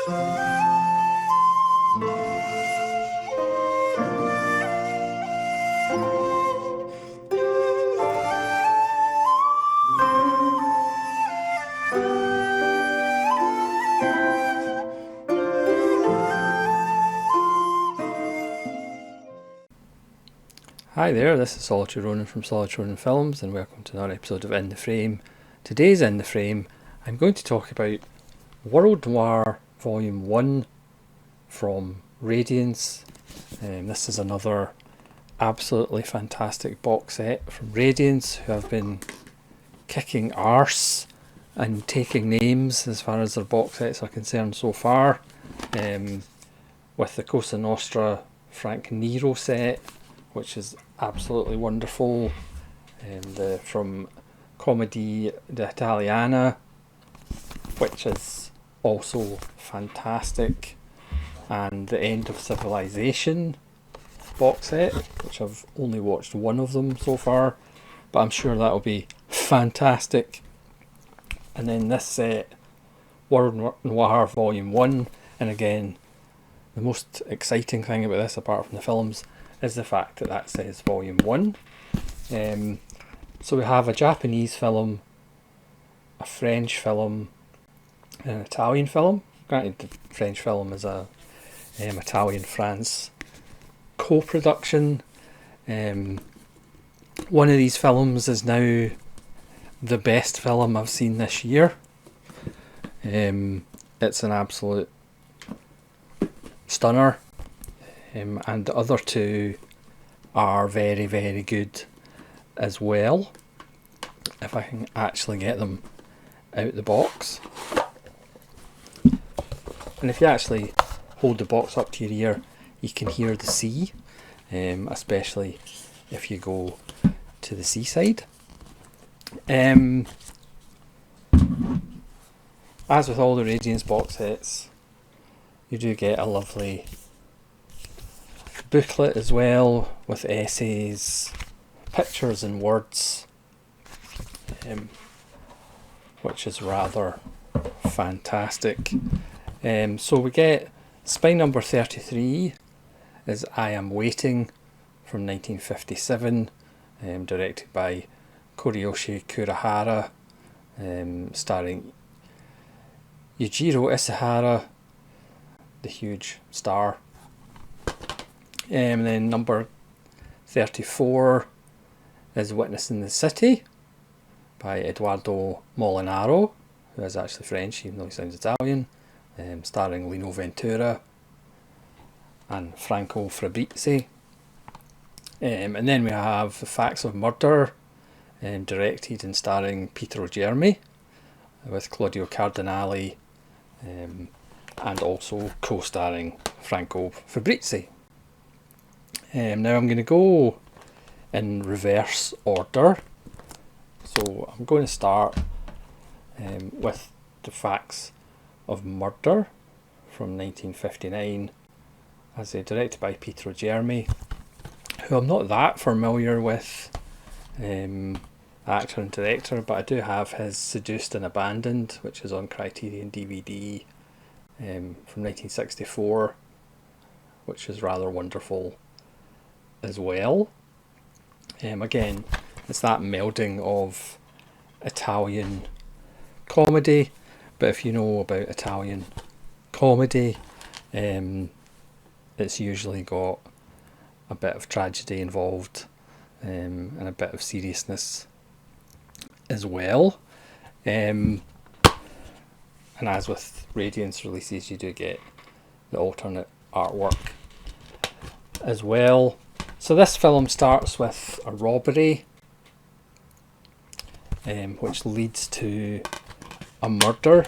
Hi there, this is Solitary Ronin from Solitary Ronin Films, and welcome to another episode of In the Frame. Today's In the Frame, I'm going to talk about World Noir Vol.1 from Radiance. This is another absolutely fantastic box set from Radiance, who have been kicking arse and taking names as far as their box sets are concerned so far, with the Cosa Nostra Frank Nero set, which is absolutely wonderful, from Comedy d'Italiana, which is also fantastic, and the End of Civilization box set, which I've only watched one of them so far, but I'm sure that'll be fantastic. And then this set, World Noir Vol.1, and again, the most exciting thing about this, apart from the films, is the fact that that says Vol.1. So we have a Japanese film, a French film, and an Italian film. Granted, the French film is a Italian-France co-production. One of these films is now the best film I've seen this year. It's an absolute stunner. And the other two are very, very good as well, if I can actually get them out the box. And if you actually hold the box up to your ear, you can hear the sea, especially if you go to the seaside. As with all the Radiance box sets, you do get a lovely booklet as well, with essays, pictures and words, which is rather fantastic. So we get spine number 33 is I Am Waiting from 1957, directed by Koreyoshi Kurihara, starring Yujiro Isahara, the huge star. And then number 34 is Witnessing the City by Edoardo Molinaro, who is actually French even though he sounds Italian, starring Lino Ventura and Franco Fabrizi. And then we have The Facts of Murder, directed and starring Pietro Germi, with Claudio Cardinali, and also co-starring Franco Fabrizi. Now I'm going to go in reverse order. So I'm going to start with The Facts of Murder from 1959, as directed by Pietro Germi, who I'm not that familiar with, actor and director, but I do have his Seduced and Abandoned, which is on Criterion DVD, from 1964, which is rather wonderful as well. Again, it's that melding of Italian comedy, but if you know about Italian comedy, it's usually got a bit of tragedy involved, and a bit of seriousness as well. And as with Radiance releases, you do get the alternate artwork as well. So this film starts with a robbery, which leads to a murder.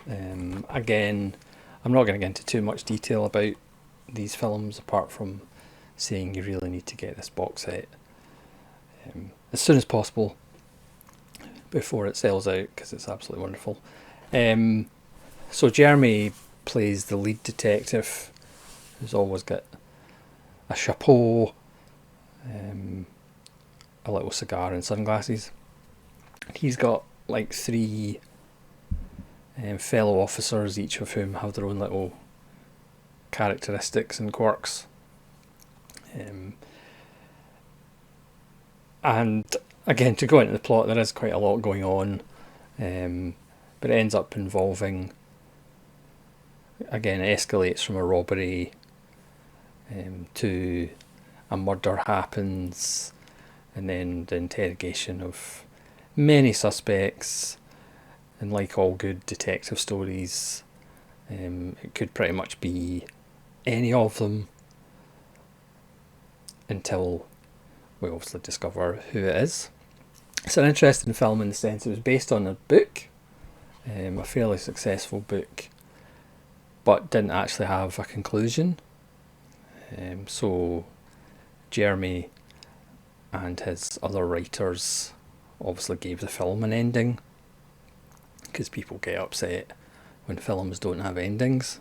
Again, I'm not going to get into too much detail about these films, apart from saying you really need to get this box set as soon as possible before it sells out, because it's absolutely wonderful. So Jeremy plays the lead detective, who's always got a chapeau, a little cigar and sunglasses. He's got like 3 fellow officers, each of whom have their own little characteristics and quirks. And again, to go into the plot, there is quite a lot going on, but it ends up involving, again, it escalates from a robbery to a murder happens, and then the interrogation of many suspects. And like all good detective stories, it could pretty much be any of them until we obviously discover who it is. It's an interesting film in the sense it was based on a book, a fairly successful book, but didn't actually have a conclusion. So Jeremy and his other writers obviously gave the film an ending, because people get upset when films don't have endings,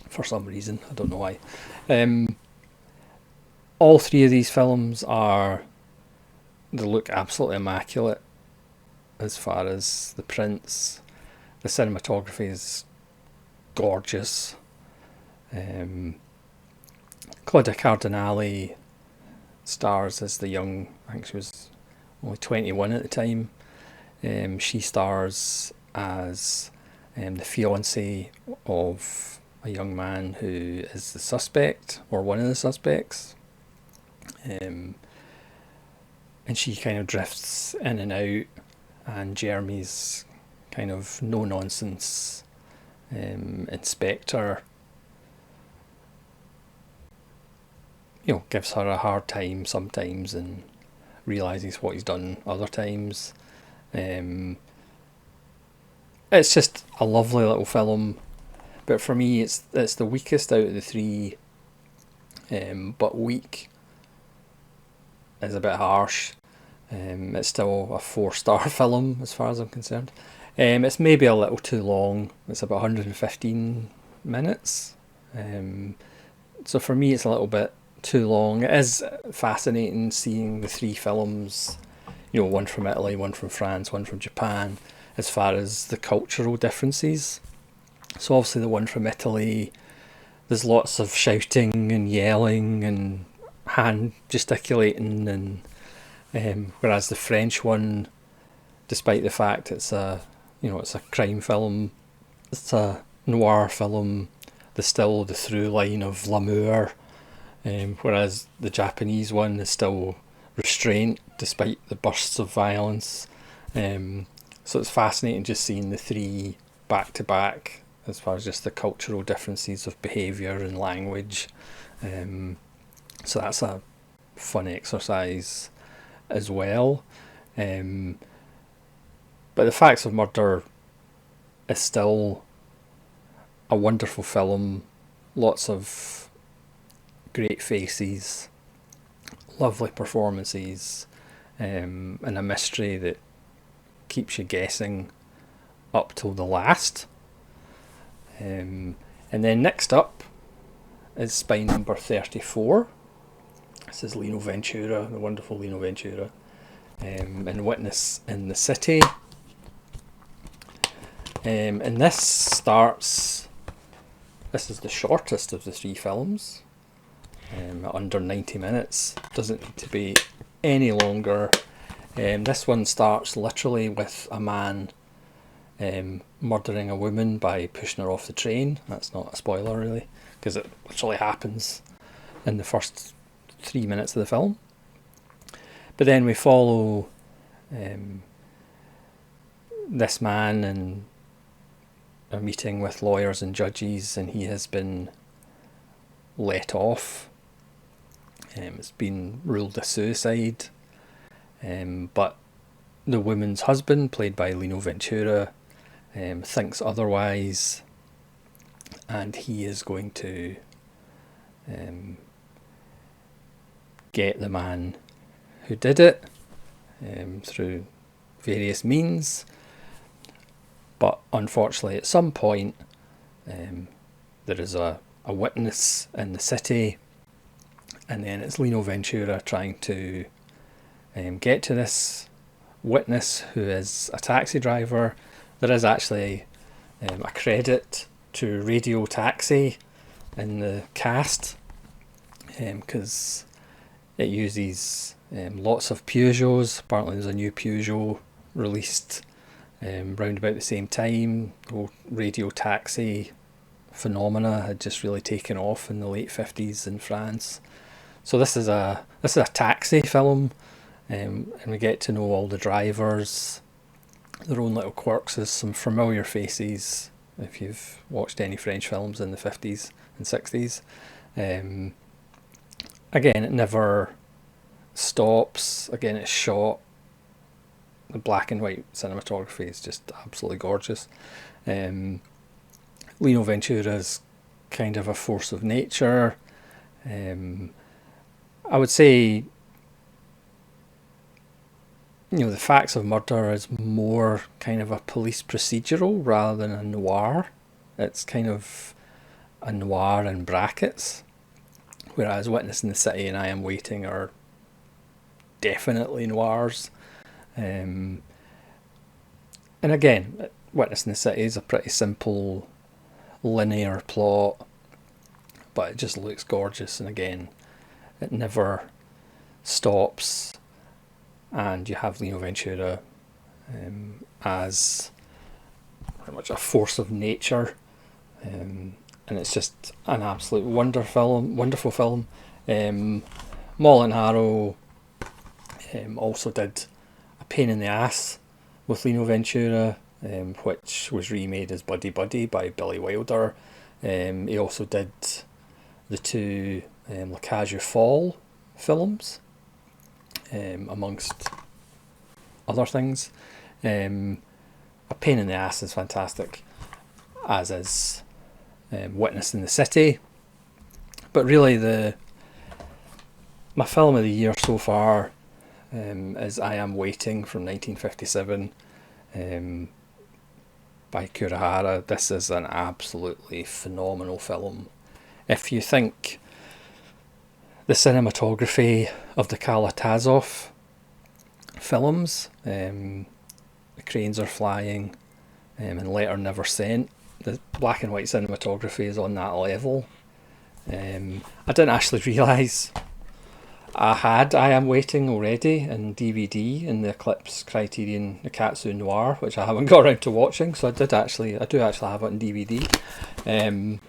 for some reason, I don't know why. All three of these films they look absolutely immaculate as far as the prints. The cinematography is gorgeous. Claudia Cardinale stars as the young, I think she was only 21 at the time. She stars as the fiance of a young man who is the suspect, or one of the suspects. And she kind of drifts in and out, and Jeremy's kind of no-nonsense inspector, gives her a hard time sometimes and realises what he's done other times. It's just a lovely little film, but for me it's the weakest out of the three, but weak is a bit harsh. It's still a 4-star film as far as I'm concerned. It's maybe a little too long. It's about 115 minutes. So for me it's a little bit too long. It is fascinating seeing the three films, one from Italy, one from France, one from Japan, as far as the cultural differences. So obviously the one from Italy, there's lots of shouting and yelling and hand gesticulating, and whereas the French one, despite the fact it's a crime film, it's a noir film, there's still the through line of l'amour, whereas the Japanese one is still restraint despite the bursts of violence. So it's fascinating just seeing the three back to back as far as just the cultural differences of behaviour and language. So that's a fun exercise as well. But The Facts of Murder is still a wonderful film. Lots of great faces, lovely performances, and a mystery that keeps you guessing up till the last. And then next up is Spy Number 34. This is Lino Ventura, the wonderful Lino Ventura, and Witness in the City. And this is the shortest of the three films, under 90 minutes. Doesn't need to be any longer. This one starts literally with a man murdering a woman by pushing her off the train. That's not a spoiler really, because it literally happens in the first 3 minutes of the film. But then we follow this man and a meeting with lawyers and judges, and he has been let off. It's been ruled a suicide, but the woman's husband, played by Lino Ventura, thinks otherwise, and he is going to get the man who did it through various means. But unfortunately at some point there is a witness in the city, and then it's Lino Ventura trying to get to this Witness, who is a taxi driver. There is actually a credit to Radio Taxi in the cast, because it uses lots of Peugeots. Apparently there's a new Peugeot released round about the same time. The Radio Taxi phenomena had just really taken off in the late 50s in France. So this is a taxi film, and we get to know all the drivers, their own little quirks. There's some familiar faces if you've watched any French films in the 50s and 60s. Again, it never stops. Again, it's shot. The black and white cinematography is just absolutely gorgeous. Lino Ventura is kind of a force of nature. I would say, The Facts of Murder is more kind of a police procedural rather than a noir. It's kind of a noir in brackets, whereas Witness in the City and I Am Waiting are definitely noirs. And again, Witness in the City is a pretty simple, linear plot, but it just looks gorgeous, and again, it never stops, and you have Lino Ventura as pretty much a force of nature, and it's just an absolute wonderful film. Mullen Harrow also did A Pain in the Ass with Lino Ventura, which was remade as Buddy Buddy by Billy Wilder. He also did the two La Cage aux Folles films, amongst other things. A Pain in the Ass is fantastic, as is Witness in the City. But really, my film of the year so far is I Am Waiting from 1957, by Kurihara. This is an absolutely phenomenal film. If you think the cinematography of the Kalatazov films, the cranes are flying, and Letter Never Sent, the black and white cinematography is on that level. I didn't actually realise I had I Am Waiting already in DVD in the Eclipse Criterion Nikatsu Noir, which I haven't got around to watching, so I do actually have it in DVD.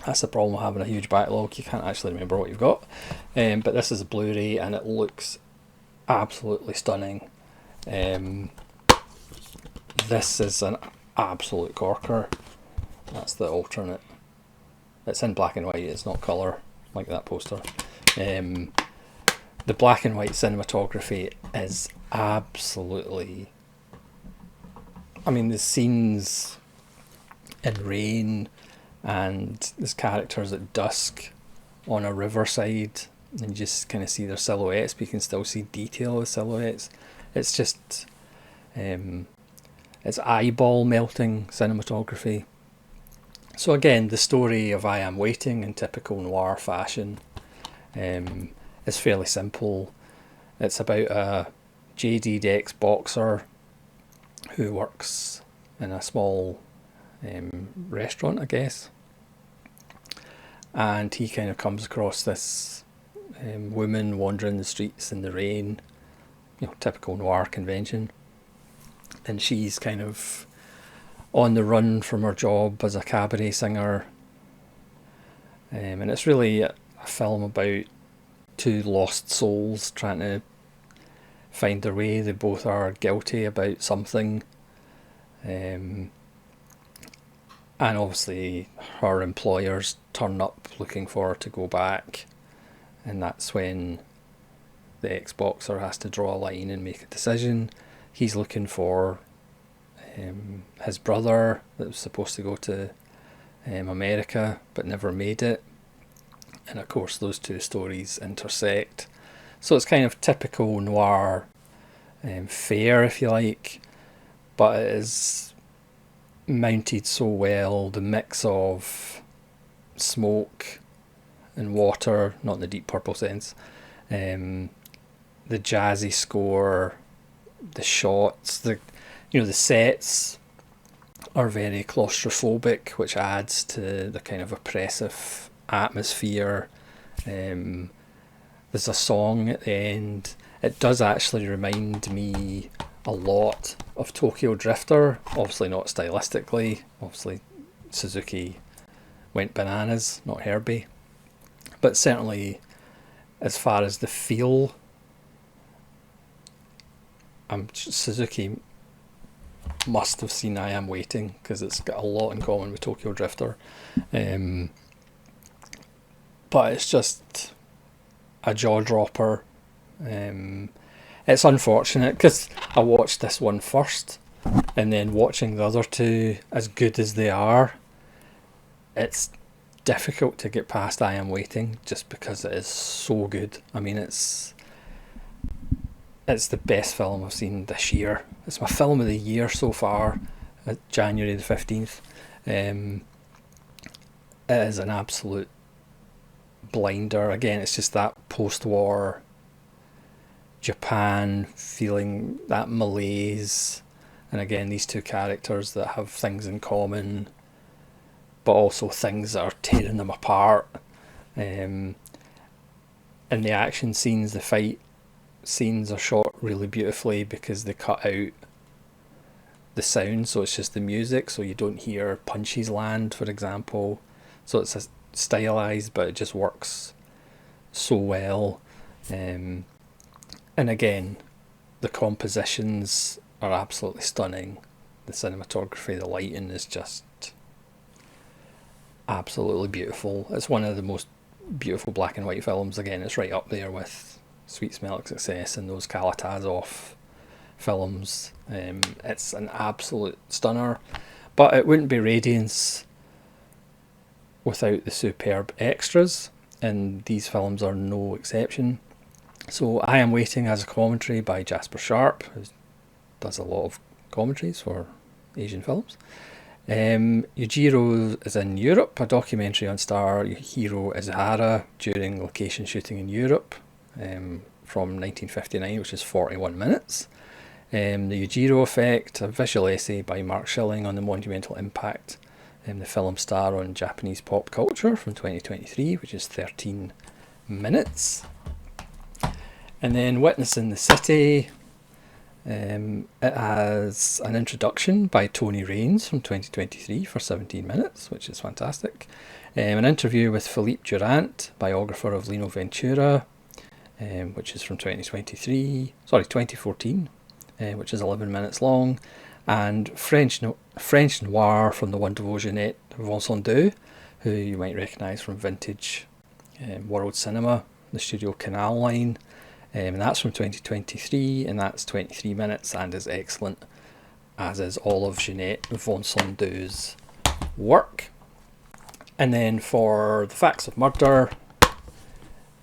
That's the problem with having a huge backlog, you can't actually remember what you've got. But this is a Blu-ray and it looks absolutely stunning. This is an absolute corker. That's the alternate. It's in black and white, it's not colour like that poster. The black and white cinematography is absolutely... the scenes in rain, and there's characters at dusk on a riverside, and you just kind of see their silhouettes, but you can still see detail of silhouettes. It's just... it's eyeball melting cinematography. So again, the story of I Am Waiting in typical noir fashion is fairly simple. It's about a jaded ex-boxer who works in a small restaurant, I guess, and he kind of comes across this woman wandering the streets in the rain, typical noir convention, and she's kind of on the run from her job as a cabaret singer, and it's really a film about two lost souls trying to find their way. They both are guilty about something, and obviously her employers turn up looking for her to go back, and that's when the ex-boxer has to draw a line and make a decision. He's looking for his brother that was supposed to go to America but never made it, and of course those two stories intersect. So it's kind of typical noir fare, if you like, but it is mounted so well. The mix of smoke and water, not in the Deep Purple sense, the jazzy score, the shots, the sets are very claustrophobic, which adds to the kind of oppressive atmosphere. There's a song at the end. It does actually remind me a lot of Tokyo Drifter, obviously not stylistically. Obviously Suzuki went bananas, not Herbie, but certainly as far as the feel, Suzuki must have seen I Am Waiting, because it's got a lot in common with Tokyo Drifter. But it's just a jaw dropper. It's unfortunate because I watched this one first, and then watching the other two, as good as they are, it's difficult to get past I Am Waiting just because it is so good. I mean, it's the best film I've seen this year. It's my film of the year so far, January the 15th. It is an absolute blinder. Again, it's just that post-war Japan feeling, that malaise, and again these two characters that have things in common but also things that are tearing them apart. And the action scenes, the fight scenes are shot really beautifully because they cut out the sound, so it's just the music, so you don't hear punches land, for example. So it's stylized, but it just works so well. And again, the compositions are absolutely stunning. The cinematography, the lighting is just absolutely beautiful. It's one of the most beautiful black and white films. Again, it's right up there with Sweet Smell of Success and those Kalatazov films. It's an absolute stunner, but it wouldn't be Radiance without the superb extras, and these films are no exception. So I Am Waiting has a commentary by Jasper Sharp, who does a lot of commentaries for Asian films. Yujiro is in Europe, a documentary on star Hiro Izahara during location shooting in Europe, from 1959, which is 41 minutes. The Yujiro Effect, a visual essay by Mark Schilling on the monumental impact the film star on Japanese pop culture, from 2023, which is 13 minutes. And then Witness in the City, it has an introduction by Tony Raines from 2023 for 17 minutes, which is fantastic. An interview with Philippe Durant, biographer of Lino Ventura, which is from 2014, which is 11 minutes long. And French Noir from the wonderful Jeanette Vincent, who you might recognise from vintage world cinema, the Studio Canal line. And that's from 2023, and that's 23 minutes and is excellent, as is all of Jeanette Vincent's work. And then for The Facts of Murder,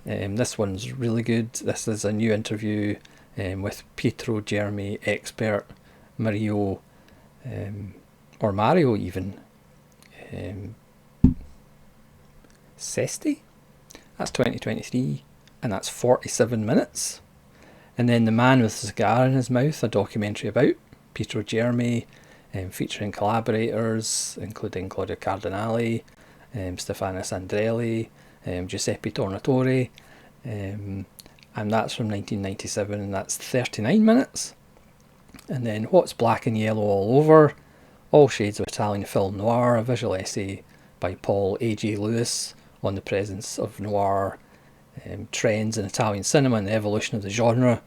this one's really good. This is a new interview with Pietro Germi expert Mario, or Mario even, Sesti. That's 2023, and that's 47 minutes. And then The Man with a Cigar in His Mouth, a documentary about Pietro Germi, featuring collaborators including Claudio Cardinale, Stefano Sandrelli, Giuseppe Tornatore, and that's from 1997, and that's 39 minutes. And then What's Black and Yellow All Over, All Shades of Italian Film Noir, a visual essay by Paul A.J. Lewis on the presence of noir trends in Italian cinema and the evolution of the genre,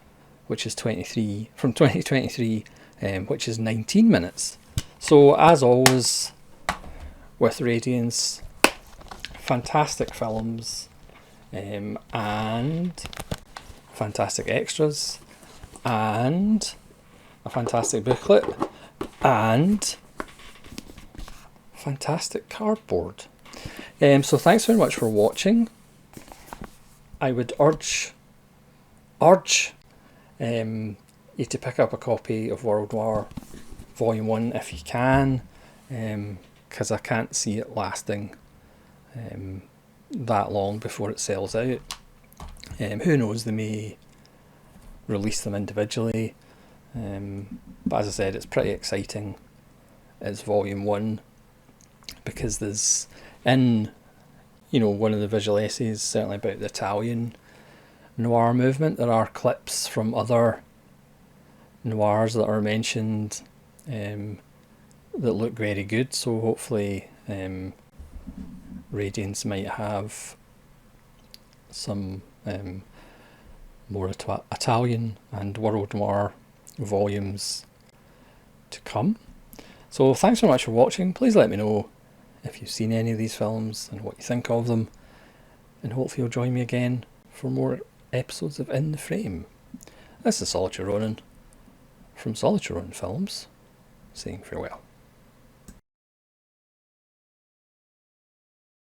which is 2023, which is 19 minutes. So as always with Radiance, fantastic films, and fantastic extras, and a fantastic booklet, and fantastic cardboard. So thanks very much for watching. I would urge you to pick up a copy of World War Vol.1 if you can, because I can't see it lasting that long before it sells out. Who knows, they may release them individually. But as I said, it's pretty exciting. It's volume 1 because there's in one of the visual essays, certainly about the Italian noir movement, there are clips from other noirs that are mentioned that look very good. So hopefully Radiance might have some more Italian and world noir volumes to come. So thanks so much for watching. Please let me know if you've seen any of these films and what you think of them, and hopefully you'll join me again for more episodes of In the Frame. This is Solitary Ronin from Solitary Ronin Films, saying farewell.